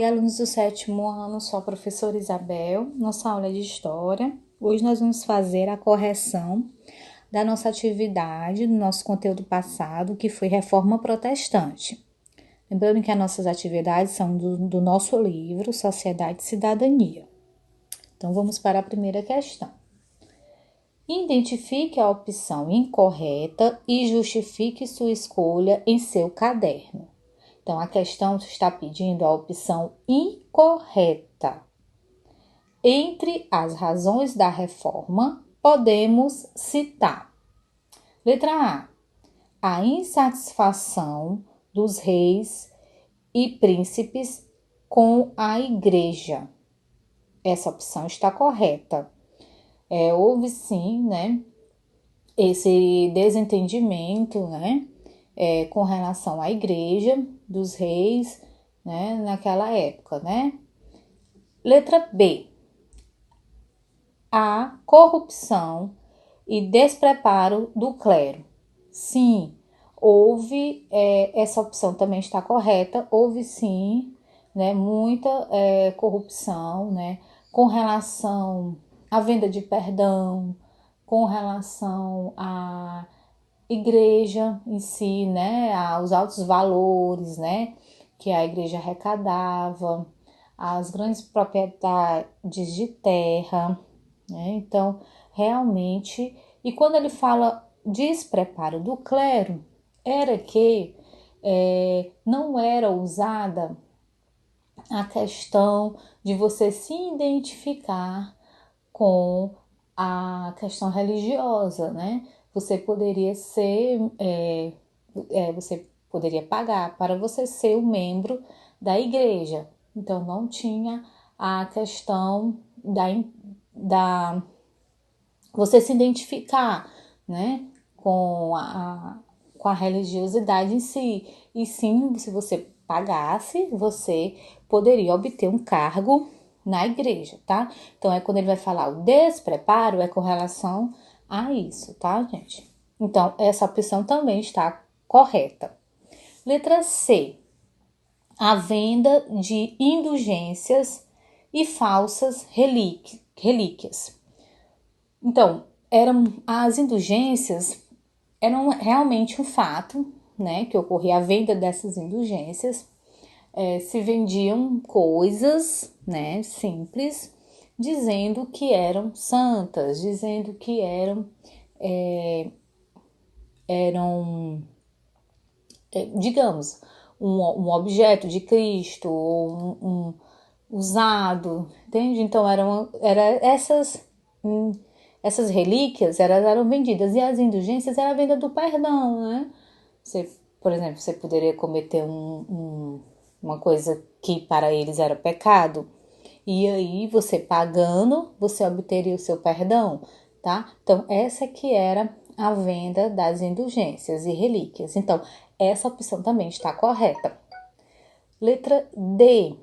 E alunos do 7º ano, sou a professora Isabel, nossa aula é de História. Hoje nós vamos fazer a correção da nossa atividade, do nosso conteúdo passado, que foi Reforma Protestante. Lembrando que as nossas atividades são do nosso livro Sociedade e Cidadania. Então vamos para a primeira questão. Identifique a opção incorreta e justifique sua escolha em seu caderno. Então, a questão está pedindo a opção incorreta. Entre as razões da reforma, podemos citar: letra A insatisfação dos reis e príncipes com a igreja. Essa opção está correta. Houve sim, esse desentendimento, com relação à igreja dos reis, naquela época, Letra B. A corrupção e despreparo do clero. Sim, houve, essa opção também está correta, houve sim, muita corrupção, com relação à venda de perdão, com relação à igreja em si, aos altos valores, que a igreja arrecadava, as grandes propriedades de terra, Então, realmente, e quando ele fala despreparo do clero, era que não era usada a questão de você se identificar com a questão religiosa, Você poderia ser, você poderia pagar para você ser um membro da igreja. Então, não tinha a questão da você se identificar, com a religiosidade em si. E sim, se você pagasse, você poderia obter um cargo na igreja, tá? Então, quando ele vai falar o despreparo, com relação a isso, tá, gente? Então, essa opção também está correta. Letra C. A venda de indulgências e falsas relíquias. Então, as indulgências eram realmente um fato, que ocorria a venda dessas indulgências. Se vendiam coisas, simples, dizendo que eram santas, dizendo que eram digamos, um objeto de Cristo, ou um usado, entende? Então, essas relíquias eram vendidas, e as indulgências era a venda do perdão, Por exemplo, você poderia cometer uma coisa que para eles era pecado, e aí você pagando, você obteria o seu perdão, tá? Então, essa que era a venda das indulgências e relíquias. Então, essa opção também está correta. Letra D.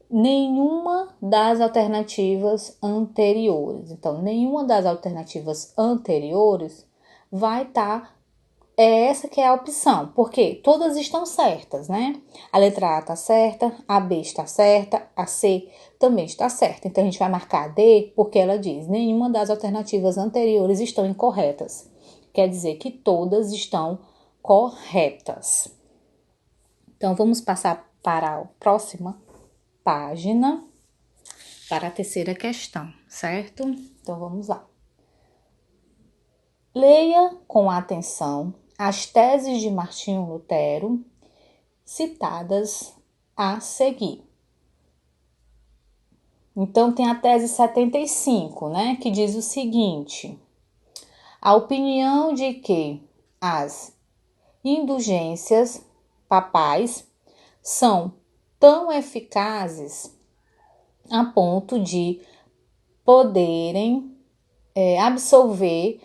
Nenhuma das alternativas anteriores. Então, nenhuma das alternativas anteriores vai estar. Essa que é a opção, porque todas estão certas, A letra A está certa, a B está certa, a C também está certa. Então, a gente vai marcar a D porque ela diz: nenhuma das alternativas anteriores estão incorretas. Quer dizer que todas estão corretas. Então, vamos passar para a próxima página, para a terceira questão, certo? Então, vamos lá. Leia com atenção as teses de Martinho Lutero citadas a seguir. Então, tem a tese 75, que diz o seguinte: a opinião de que as indulgências papais são tão eficazes a ponto de poderem absolver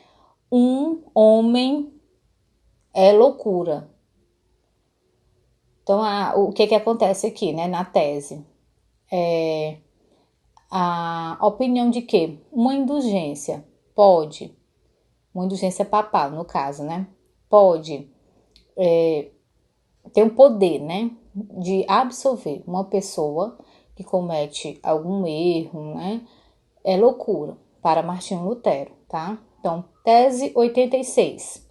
um homem é loucura. Então, o que acontece aqui, na tese? A opinião de que uma indulgência uma indulgência papal, no caso, pode ter um poder, de absolver uma pessoa que comete algum erro, né, é loucura para Martinho Lutero, tá? Então, tese 86.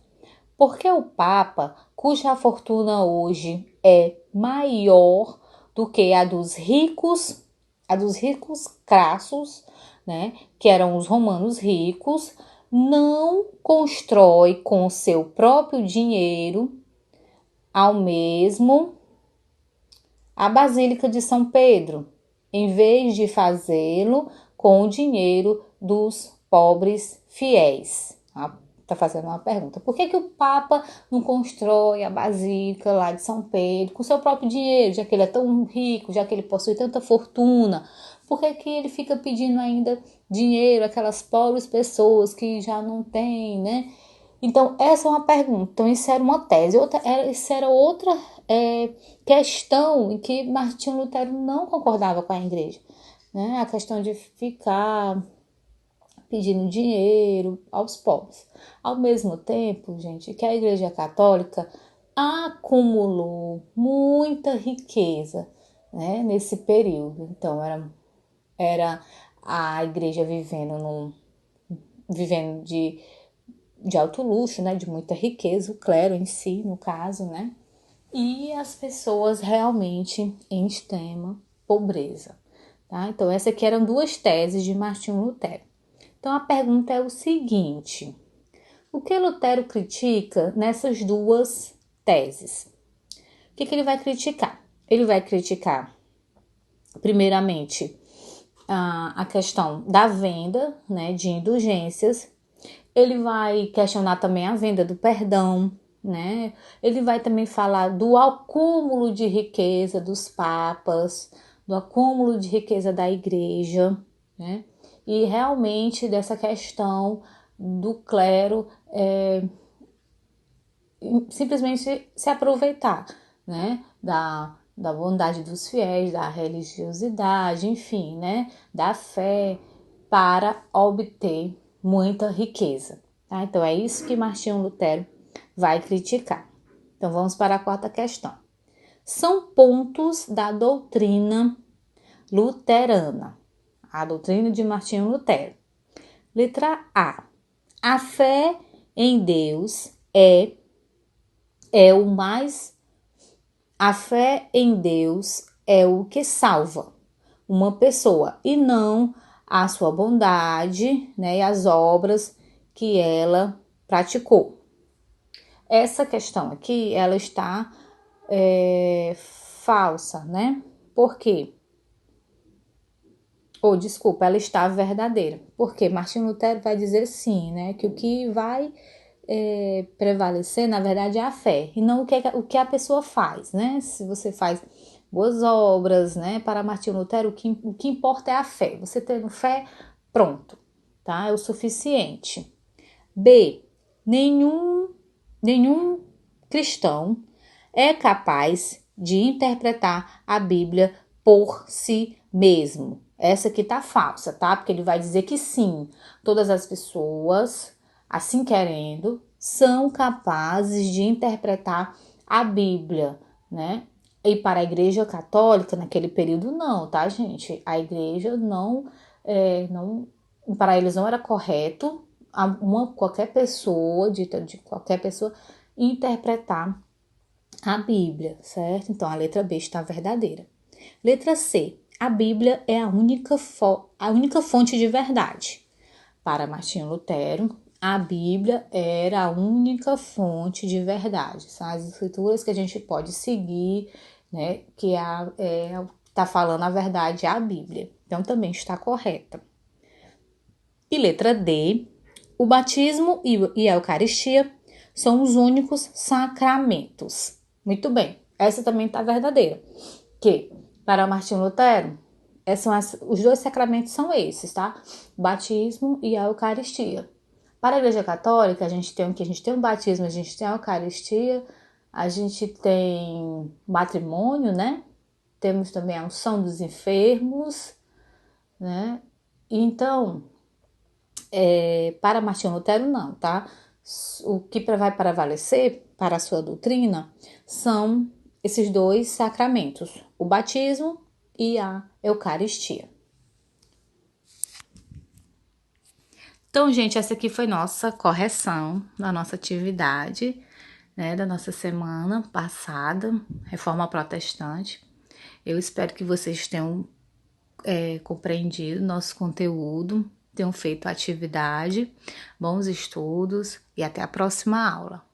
Por que o Papa, cuja fortuna hoje é maior do que a dos ricos crassos, né, que eram os romanos ricos, não constrói com seu próprio dinheiro ao mesmo a Basílica de São Pedro, em vez de fazê-lo com o dinheiro dos pobres fiéis? Está fazendo uma pergunta. Por que o Papa não constrói a Basílica lá de São Pedro com seu próprio dinheiro, já que ele é tão rico, já que ele possui tanta fortuna? Por que ele fica pedindo ainda dinheiro àquelas pobres pessoas que já não têm, né? Então, essa é uma pergunta. Então, isso era uma tese. Isso era outra questão em que Martinho Lutero não concordava com a igreja. Né? A questão de ficar pedindo dinheiro aos pobres. Ao mesmo tempo, gente, que a Igreja Católica acumulou muita riqueza, né, nesse período. Então, era a igreja vivendo de alto luxo, né, de muita riqueza, o clero em si, no caso, né, e as pessoas realmente em extrema pobreza, tá? Então, essas aqui eram duas teses de Martinho Lutero. Então, a pergunta é o seguinte: o que Lutero critica nessas duas teses? O que ele vai criticar? Ele vai criticar, primeiramente, a questão da venda, né, de indulgências. Ele vai questionar também a venda do perdão, né? Ele vai também falar do acúmulo de riqueza dos papas, do acúmulo de riqueza da igreja, né? E realmente dessa questão do clero simplesmente se aproveitar, né? Da bondade dos fiéis, da religiosidade, enfim, né? Da fé para obter muita riqueza. Tá? Então, é isso que Martinho Lutero vai criticar. Então, vamos para a quarta questão. São pontos da doutrina luterana. A doutrina de Martinho Lutero. Letra A. A fé em Deus é o mais... A fé em Deus é o que salva uma pessoa e não a sua bondade, né, e as obras que ela praticou. Essa questão aqui, ela está falsa, né? Por quê? Desculpa, ela está verdadeira. Porque Martinho Lutero vai dizer sim, né? Que o que vai prevalecer, na verdade, é a fé. E não o que a pessoa faz, né? Se você faz boas obras, né? Para Martinho Lutero, o que importa é a fé. Você tendo fé, pronto, tá? É o suficiente. B. Nenhum cristão é capaz de interpretar a Bíblia por si mesmo. Essa aqui tá falsa, tá? Porque ele vai dizer que sim, todas as pessoas, assim querendo, são capazes de interpretar a Bíblia, né? E para a Igreja Católica, naquele período, não, tá, gente? A Igreja não, para eles não era correto qualquer pessoa, de qualquer pessoa, interpretar a Bíblia, certo? Então, a letra B está verdadeira. Letra C. A Bíblia é a única fonte de verdade. Para Martinho Lutero, a Bíblia era a única fonte de verdade. São as escrituras que a gente pode seguir, né? Que está falando a verdade, é a Bíblia. Então, também está correta. E letra D. O batismo e a Eucaristia são os únicos sacramentos. Muito bem, essa também está verdadeira. Que, para Martinho Lutero, os dois sacramentos são esses, tá? O batismo e a Eucaristia. Para a Igreja Católica, a gente tem o que? A gente tem o batismo, a gente tem a Eucaristia, a gente tem matrimônio, né? Temos também a unção dos enfermos, né? Então, para Martinho Lutero, não, tá? O que vai prevalecer para a sua doutrina são esses dois sacramentos, o batismo e a Eucaristia. Então, gente, essa aqui foi nossa correção da nossa atividade, né, da nossa semana passada, Reforma Protestante. Eu espero que vocês tenham compreendido nosso conteúdo, tenham feito a atividade, bons estudos e até a próxima aula.